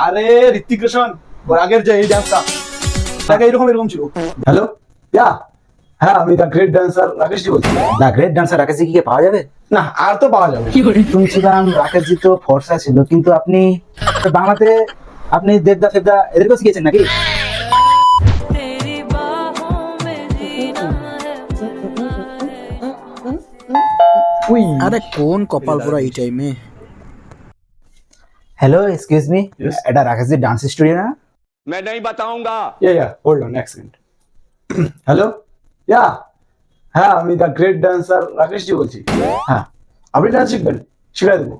আরে ঋত্বিক রোশন ওর আগের যে এই ডান্সটা তাকে এরকম এরকম ছিল। হ্যালো ইয়া, হ্যাঁ আমি দ্য গ্রেট ডান্সার রাকেশজি বলছি। দ্য গ্রেট ডান্সার রাকেশ জি কি পাওয়া যাবে? না আর তো পাওয়া যাবে। শুনছিলাম রাকেশ জি তো ফর্সা ছিল, কিন্তু আপনি তো বাংলাতে আপনি দেবদা ফেবদা এদেরকেও শিখেছেন নাকি? আরে কোন কপাল পুরা এই টাইমে? Hello excuse me, Yes? এটা রাকেশ জি ডান্স স্টুডিও না? मैं नहीं बताऊंगा। ইয়া হোল্ড অন এক সেকেন্ড। হ্যালো ইয়া, হ্যাঁ আমি দ্য গ্রেট ডান্সার রাকেশজি বলছি। হ্যাঁ আপনি ডান্স শিখবেন? শিখাই দেবো।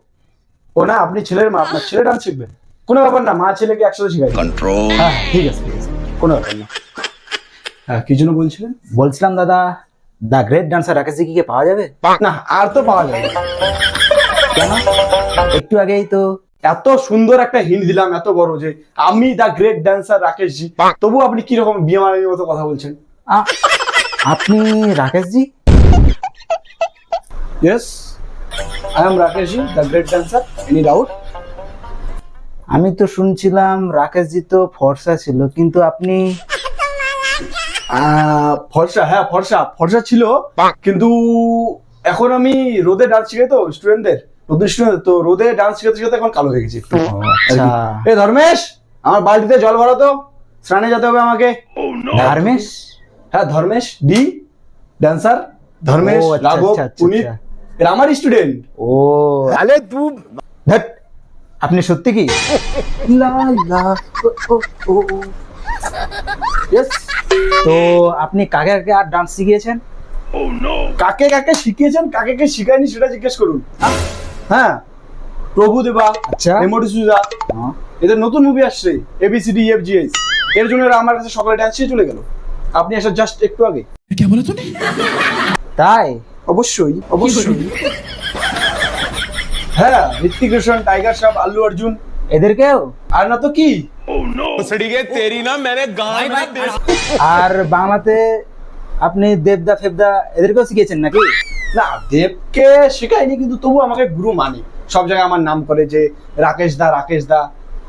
ও না আপনি ছেলের মা, আপনার ছেলে ডান্স শিখবেন? কোনো ব্যাপার না, মা ছেলেকে একসাথে শিখাই দেবো। कंट्रोल। হ্যাঁ ঠিক আছে ঠিক আছে, কোনো ব্যাপার না। হ্যাঁ কি জন্য বলছিলেন? বলছিলাম দাদা দ্য গ্রেট ডান্সার রাকেশ জি কি পাওয়া যাবে? না আর তো পাওয়া যাবে না। কেন? একটু আগেই তো এত সুন্দর একটা হিন্ট দিলাম, এত বড়, যে আমি দ্য গ্রেট ডান্সার রাকেশজি, তবু আপনি কিরকম বিয়ে মারানির মতো কথা বলছেন? আপনি Rakesh ji? Yes I am Rakeshji, the great dancer. Any doubt? আমি তো শুনছিলাম রাকেশ জি তো ফর্সা ছিল, কিন্তু আপনি ফর্সা, হ্যাঁ ফর্সা ফর্সা ছিল, কিন্তু এখন আমি রোদে ডান্স শিখাই তো স্টুডেন্টদের, নতুন স্টুডেন্ট তো, রোদে ডান্স শিখাতে শিখাতে এখন কালো হয়ে গেছি একটু। আচ্ছা এ ধর্মেশ, আমার বালতিতে জল ভরো তো, স্নানে যেতে হবে আমাকে। ধর্মেশ? হ্যাঁ ধর্মেশ ডি ডান্সার, ধর্মেশ ও, আচ্ছা, রাঘব আচ্ছা, আচ্ছা, পুনিত, আচ্ছা। এরা আমার স্টুডেন্ট। ও আলে তু ধ্যাৎ, আপনি সত্যি কি? লা লা ও ও ও ইয়েস। তো আপনি কাকে কাকে আর ডান্স শিখিয়েছেন? কাকে কাকে শিখিয়েছেন, কাকে কে শিখায়নি সেটা জিজ্ঞেস করুন। হ্যাঁ প্রভু দেবা, আচ্ছা। রেমোডি সুজা, এদের নতুন মুভি আসছে এবিসিডি এফজিএস, এর জন্য এরা আমার কাছে সকালে ডান্স শিখে চলে গেল। আপনি আসার জাস্ট একটু আগে। তাই? অবশ্যই অবশ্যই। হ্যাঁ ঋত্বিক রোশন, টাইগার শ্রফ, আল্লু অর্জুন, এদেরকেও? আর না তো কি। तेरी ना मैंने गाय में আর বাংলাতে আপনি দেবদা ফেবদা এদেরকেও শিখিয়েছেন নাকি? না দেবকে শেখায়নি, কিন্তু তবু আমাকে গুরু মানে, সব জায়গায় আমার নাম করে যে রাকেশ দা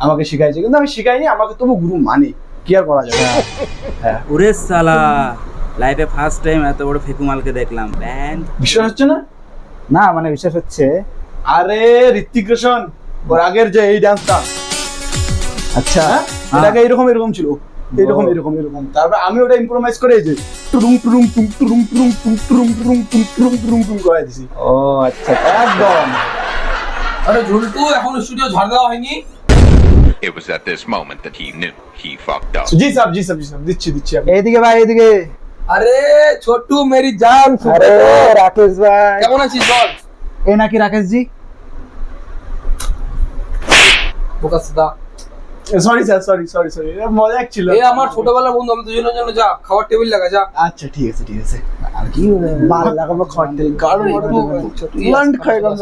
আমাকে শিখাইছে, কিন্তু আমি শিখাইনি, আমাকে তবু গুরু মানে, কি আর করা যাবে। হ্যাঁ ওরে সালা, লাইফে ফার্স্ট টাইম এত বড় ফেকুমালকে দেখলাম। ব্যান বিশ্বাস হচ্ছে না? না মানে বিশ্বাস হচ্ছে। আরে ঋত্বিক রোশন ওর আগের যে এই ডান্সটা, আচ্ছা হ্যাঁ এটাকে এরকম এরকম ছিল, এরকম এরকম এরকম, তারপর আমি ওটা ইম্প্রোভাইজ করে এই যে টুরুম টুরুম টুম টুরুম টুরুম টুম টুরুম টুরুম টুম টুরুম টুরুম টুম করে দিছি ও আচ্ছা একদম। আরে ঝুলটু, এখন স্টুডিও ঝাড় দেওয়া হয়নি? It was at this moment that he knew he fucked up. G sir G sir G sir, দিচ্ছি দিচ্ছি আমি। এইদিকে ভাই এইদিকে। আরে ছোট্টু মেরি জান, আরে রাকেশ ভাই, কেমন আছিস বল? এ নাকি রাকেশ জি? বোকাসদা, sorry sir, sorry sorry sorry, এটা মজাক ছিল। এ আমার ছোটবেলার বন্ধু, আমি দুজনের জন্য যা খাবার টেবিল লাগা যা। আচ্ছা ঠিক আছে ঠিক আছে। আর কি বাল লাগাবো খড় তেল, গাড় মারবো, লান্ড খাই গন্ধ।